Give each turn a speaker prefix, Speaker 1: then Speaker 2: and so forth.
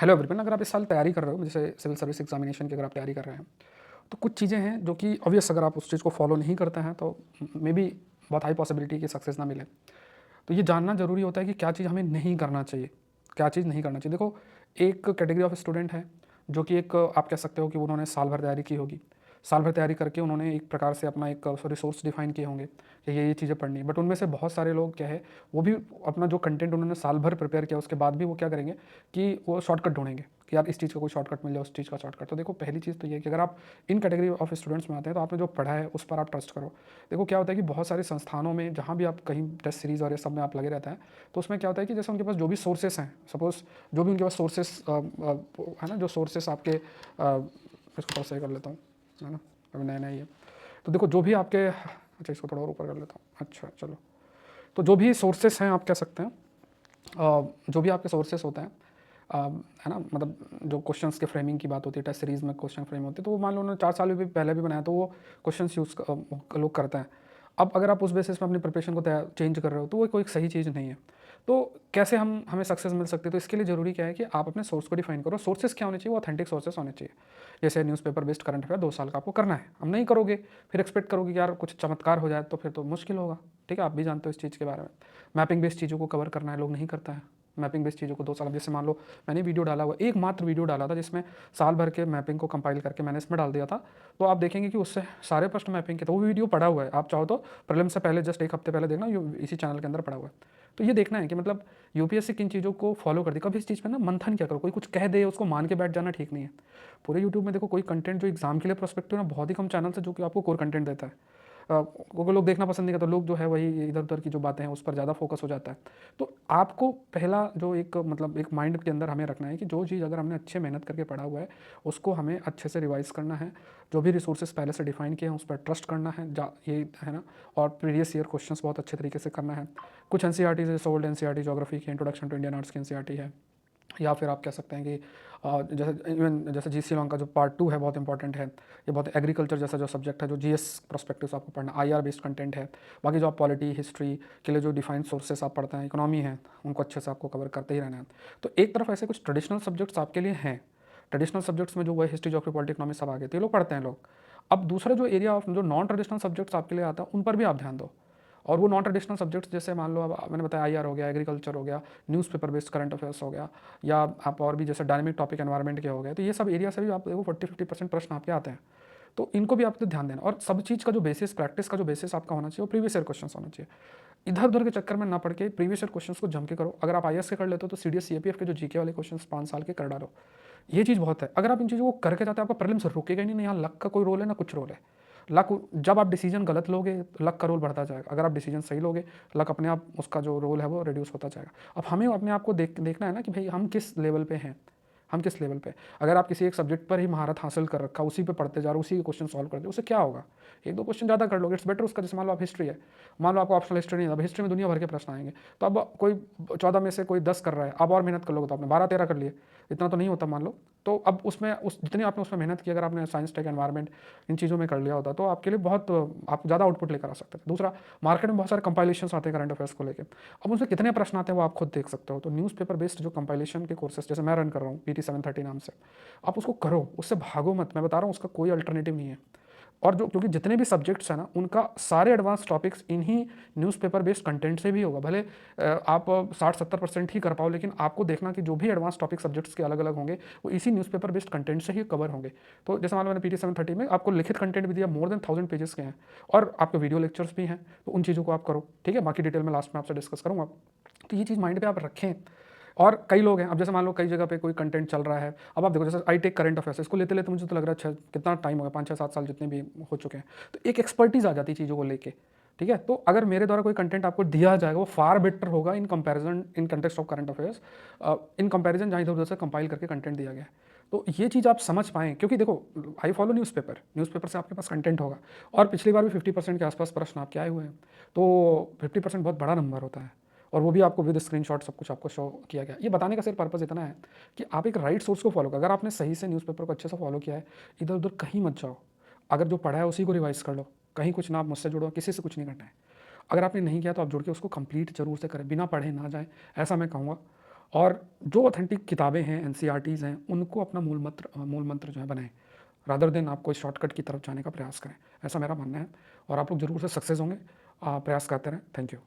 Speaker 1: Hello everyone, अगर आप इस साल तैयारी कर रहे हो, जैसे सिविल सर्विस एग्जामिनेशन की अगर आप तैयारी कर रहे हैं, तो कुछ चीज़ें हैं जो कि ऑब्वियस अगर आप उस चीज़ को फॉलो नहीं करते हैं तो मे बी बहुत हाई पॉसिबिलिटी कि सक्सेस ना मिले। तो ये जानना ज़रूरी होता है कि क्या चीज़ हमें नहीं करना चाहिए, क्या चीज़ नहीं करना चाहिए। देखो, एक कैटेगरी ऑफ स्टूडेंट है जो कि एक आप कह सकते हो कि उन्होंने साल भर तैयारी की होगी। साल भर तैयारी करके उन्होंने एक प्रकार से अपना एक रिसोर्स डिफाइन किए होंगे कि ये चीज़ें पढ़नी है। बट उनमें से बहुत सारे लोग क्या है, वो भी अपना जो कंटेंट उन्होंने साल भर प्रिपेयर किया उसके बाद भी वो क्या करेंगे कि वो शॉर्टकट ढूंढेंगे कि यार इस चीज़ का कोई शॉर्टकट मिल जाए, उस चीज़ का शॉर्टकट। तो देखो, पहली चीज़ तो ये है कि अगर आप इन कैटेगरी ऑफ स्टूडेंट्स में आते हैं तो आपने जो पढ़ा है उस पर आप ट्रस्ट करो। देखो क्या होता है कि बहुत सारे संस्थानों में जहाँ भी आप कहीं टेस्ट सीरीज़ और ये सब में आप लगे रहते हैं, तो उसमें क्या होता है कि जैसे उनके पास जो भी सोर्सेस हैं, सपोज जो भी उनके पास सोर्सेस है ना, जो सोर्सेस आपके इसको थोड़ा सही कर लेता हूँ, है ना, अभी नया नया ही है। तो देखो जो भी आपके, अच्छा इसको थोड़ा और ऊपर कर लेता हूँ, अच्छा चलो। तो जो भी सोर्सेस हैं आप कह सकते हैं, जो भी आपके सोर्सेस होते हैं, है ना, मतलब जो क्वेश्चंस के फ्रेमिंग की बात होती है, टेस्ट सीरीज में क्वेश्चन फ्रेम होते हैं, तो वो मान लो उन्होंने 4 साल भी पहले भी बनाया, तो वो क्वेश्चंस लोग करते हैं। अब अगर आप उस बेसिस पे अपनी प्रिपरेशन को चेंज कर रहे हो तो वो कोई सही चीज़ नहीं है। तो कैसे हमें सक्सेस मिल सकती है, तो इसके लिए ज़रूरी क्या है कि आप अपने सोर्स को डिफाइन करो। सोर्सेस क्या होने चाहिए, वो ऑथेंटिक सोर्सेस होने चाहिए। जैसे न्यूज़पेपर बेस्ड करंट अफेयर 2 साल का आपको करना है, हम नहीं करोगे फिर एक्सपेक्ट करोगे कि यार कुछ चमत्कार हो जाए, तो फिर तो मुश्किल होगा। ठीक है, आप भी जानते हो इस चीज़ के बारे में। मैपिंग बेस्ड चीज़ों को कवर करना है, लोग नहीं करता है मैपिंग बेस्ड चीज़ों को 2 साल। अब जैसे मान लो मैंने वीडियो डाला हुआ, एक मात्र वीडियो डाला था जिसमें साल भर के मैपिंग को कंपाइल करके मैंने इसमें डाल दिया था। तो आप देखेंगे कि उससे सारे प्रश्न मैपिंग के, तो वो वीडियो पड़ा हुआ है, आप चाहो तो प्रीलिम से पहले जस्ट एक हफ्ते पहले देखना, इसी चैनल के अंदर पड़ा हुआ है। तो ये देखना है कि मतलब यूपीएससी किन चीज़ों को फॉलो करती है। कभी इस चीज़ पे ना मंथन क्या करो, कोई कुछ कह दे उसको मान के बैठ जाना ठीक नहीं है। पूरे यूट्यूब में देखो, कोई कंटेंट जो एग्जाम के लिए प्रोस्पेक्टिव ना, बहुत ही कम चैनल है जो कि आपको कोर कंटेंट देता है। क्योंकि लोग देखना पसंद नहीं करते, लोग जो है वही इधर उधर की जो बातें हैं उस पर ज़्यादा फोकस हो जाता है। तो आपको पहला जो एक मतलब एक माइंड के अंदर हमें रखना है कि जो चीज़ अगर हमने अच्छे मेहनत करके पढ़ा हुआ है उसको हमें अच्छे से रिवाइज करना है। जो भी रिसोर्सेज पहले से डिफाइन किए हैं उस पर ट्रस्ट करना है, ये है ना। और प्रीवियस ईयर क्वेश्चंस बहुत अच्छे तरीके से करना है। कुछ एन सी आर टी जैसे old N C R T geography की इंट्रोडक्शन टू इंडियन आर्ट्स की एन सी आर टी है, या फिर आप कह सकते हैं कि जैसे इवन जैसे जी सी लॉन्ग का जो पार्ट 2 है बहुत इंपॉर्टेंट है। ये बहुत एग्रीकल्चर जैसा जो सब्जेक्ट है, जो जी एस परस्पेक्टिव से आपको पढ़ना, आई आर बेस्ड कंटेंट है। बाकी जो आप पॉलिटी हिस्ट्री के लिए जो डिफाइंड सोर्सेस आप पढ़ते हैं, इकोनॉमी है, उनको अच्छे से आपको कवर करते ही रहना है। तो एक तरफ ऐसे कुछ ट्रेडिशनल सब्जेक्ट्स आपके लिए हैं। ट्रेडिशनल सब्जेक्ट्स में जो वह हिस्ट्री जोग्राफी पॉलिटी इकोनॉमी सब आ गए, तो ये लोग पढ़ते हैं लोग। अब दूसरा जो एरिया ऑफ जो नॉन ट्रेडिशनल सब्जेक्ट्स आपके लिए आता है उन पर भी आप ध्यान दो। और वो नॉन ट्रेडिशनल सब्जेक्ट्स जैसे मान लो, अब मैंने बताया आईआर हो गया, एग्रीकल्चर हो गया, न्यूज़पेपर बेस्ड करंट अफेयर्स हो गया, या आप और भी जैसे डायनेमिक टॉपिक एनवायरनमेंट के हो गए, तो ये सब एरिया से भी आप देखो 40-50% प्रश्न आपके आते हैं। तो इनको भी आपको ध्यान देना, और सब चीज़ का जो बेसिस, प्रैक्टिस का जो बेसिस आपका होना चाहिए वो प्रीवियस ईयर क्वेश्चन होना चाहिए। इधर उधर के चक्कर में ना पढ़ के प्रीवियस ईयर क्वेश्चंस को जम के करो। अगर आप आईएएस के कर लेते हो तो सीडीएस सीएपीएफ के जो जीके वाले क्वेश्चंस 5 साल के कर डालो। ये चीज़ बहुत है। अगर आप इन चीज़ों को करके जाते हैं आपका प्रीलिम्स रुकेगा ही नहीं। यहाँ लक का कोई रोल है ना कुछ रोल है। लक, जब आप डिसीजन गलत लोगे तो लक का रोल बढ़ता जाएगा, अगर आप डिसीजन सही लोगे लक अपने आप उसका जो रोल है वो रिड्यूस होता जाएगा। अब हमें अपने आप को देखना है ना कि भाई हम किस लेवल पे हैं, हम किस लेवल पे। अगर आप किसी एक सब्जेक्ट पर ही महारत हासिल कर रखा, उसी पे पढ़ते जा रहे हो, उसी के क्वेश्चन सॉल्व करते हो, उससे क्या होगा? एक दो क्वेश्चन ज़्यादा कर लोगे, इट्स बेटर उसका। जैसे मान लो आप हिस्ट्री है, मान लो आपको ऑप्शनल हिस्ट्री नहीं है, अब हिस्ट्री में दुनिया भर के प्रश्न आएंगे, तो अब कोई 14 में से कोई 10 कर रहा है, अब और मेहनत कर लोगे तो आपने 12-13 कर लिए, इतना तो नहीं होता मान लो। तो अब उसमें उस जितनी आपने उसमें मेहनत की, अगर आपने साइंस टेक एनवायरनमेंट इन चीज़ों में कर लिया होता तो आपके लिए बहुत आप ज़्यादा आउटपुट लेकर आ सकते थे। दूसरा, मार्केट में बहुत सारे कंपाइलेशन आते हैं करंट अफेयर्स को लेकर, अब उसमें कितने प्रश्न आते हैं वो आप खुद देख सकते हो। तो न्यूज़पेपर बेस्ड जो कंपाइलेशन के कोर्सेज जैसे मैं रन कर रहा हूँ PT 730 नाम से, आप उसको करो, उससे भागो मत। मैं बता रहा हूँ उसका कोई अल्टरनेटिव नहीं है। और जो क्योंकि जितने भी सब्जेक्ट्स हैं ना उनका सारे एडवांस टॉपिक्स इन्हीं न्यूज़पेपर बेस्ड कंटेंट से भी होगा। भले आप 60-70% ही कर पाओ, लेकिन आपको देखना कि जो भी एडवांस टॉपिक सब्जेक्ट्स के अलग अलग होंगे वो इसी न्यूज़पेपर बेस्ड कंटेंट से ही कवर होंगे। तो जैसे मान लो मैंने PT 730 में आपको लिखित कंटेंट भी दिया, मोर देन 1000 पेजेस के हैं, और आपके वीडियो लेक्चर्स भी हैं, तो उन चीज़ों को आप करो। ठीक है, बाकी डिटेल में लास्ट में आपसे डिस्कस करूँगा। तो ये चीज़ माइंड पे आप रखें। और कई लोग हैं, अब जैसे मान लो कई जगह पे कोई कंटेंट चल रहा है, अब आप देखो जैसे आई टेक करंट अफेयर्स, इसको लेते लेते मुझे तो लग रहा है कितना टाइम हो गया, 5-6-7 साल जितने भी हो चुके हैं। तो एक एक्सपर्टीज आ जाती है चीज़ों को लेके। ठीक है, तो अगर मेरे द्वारा कोई कंटेंट आपको दिया जाएगा वो फार बेटर होगा in comparison, in context of current affairs, in comparison जहाँ इधर उधर से कंपाइल करके कंटेंट दिया गया है। तो ये चीज़ आप समझ पाएँ, क्योंकि देखो आई फॉलो न्यूज़पेपर, न्यूज़पेपर से आपके पास कंटेंट होगा, और पिछली बार भी 50% के आसपास प्रश्न आपके आए हुए हैं। तो 50% बहुत बड़ा नंबर होता है, और वो भी आपको विद स्क्रीनशॉट सब कुछ आपको शो किया गया। ये बताने का सिर्फ पर्पज़ इतना है कि आप एक राइट सोर्स को फॉलो करो। अगर आपने सही से न्यूज़पेपर को अच्छे से फॉलो किया है, इधर उधर कहीं मत जाओ। अगर जो पढ़ा है उसी को रिवाइज कर लो, कहीं कुछ ना आप मुझसे जुड़ो, किसी से कुछ नहीं करना है। अगर आपने नहीं किया तो आप जुड़ के उसको कंप्लीट जरूर से करें, बिना पढ़े ना जाए, ऐसा मैं कहूँगा। और जो ऑथेंटिक किताबें हैं, एनसीईआरटीज़ हैं, उनको अपना मूल मंत्र जो है बनाएं, रादर देन आप कोई शॉर्टकट की तरफ जाने का प्रयास करें। ऐसा मेरा मानना है और आप लोग ज़रूर से सक्सेस होंगे। प्रयास करते रहें। Thank you.